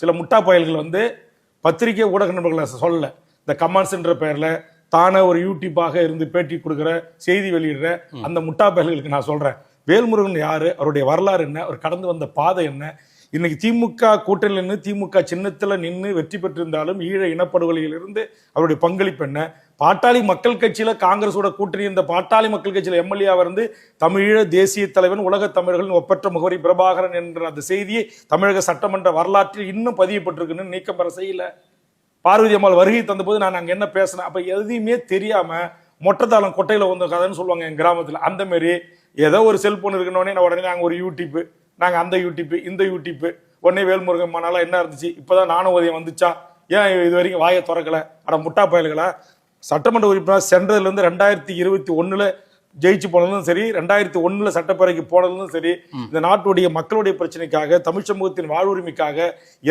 சில முட்டா பயல்கள் வந்து பத்திரிகை ஊடக நண்பர்களை சொல்லல, இந்த கமெண்ட்ஸ்ன்ற பெயர்ல தானே ஒரு யூடியூப்பாக இருந்து பேட்டி கொடுக்குற, செய்தி வெளியிடுற அந்த முட்டா பயல்களுக்கு நான் சொல்றேன், வேல்முருகன் யாரு, அவருடைய வரலாறு என்ன, அவர் கடந்து வந்த பாதை என்ன, இன்னைக்கு திமுக கூட்டணியில் நின்று திமுக சின்னத்துல நின்று வெற்றி பெற்றிருந்தாலும் ஈழ இனப்படுகொலையில் இருந்து அவருடைய பங்களிப்பு என்ன, பாட்டாளி மக்கள் கட்சியில காங்கிரஸோட கூட்டணி இந்த பாட்டாளி மக்கள் கட்சியில எம்எல்ஏவா இருந்து தமிழீழ தேசிய தலைவன் உலக தமிழர்களின் ஒப்பற்ற முகவரி பிரபாகரன் என்ற அந்த செய்தியை தமிழக சட்டமன்ற வரலாற்றில் இன்னும் பதியப்பட்டிருக்குன்னு நீக்கம் பெற செய்யல. பார்வதி அம்மாள் வருகை தந்த போது நான் அங்க என்ன பேசினேன், அப்ப எதையுமே தெரியாம மொட்டத்தாளம் கொட்டையில வந்த கதைன்னு சொல்லுவாங்க என் கிராமத்துல. அந்த மாதிரி ஏதோ ஒரு செல்போன் இருக்கணும்னே நான் உடனே நாங்க ஒரு யூடியூப், நாங்க அந்த யூடியூப் இந்த யூடியூப், உடனே வேல்முருகன் மனால என்ன இருந்துச்சு, இப்பதான் நானும் உதயம் வந்துச்சா, ஏன் இது வரைக்கும் வாயை திறக்கல, அட முட்டா பயல்களா. சட்டமன்ற உறுப்பினர் சென்றதுல இருந்து 2021 ஜெயிச்சு போனதும் சரி, 2001 சட்டப்பேரவைக்கு போனதும் சரி, இந்த நாட்டுடைய மக்களுடைய பிரச்சனைக்காக, தமிழ் சமூகத்தின் வாழ்வுரிமைக்காக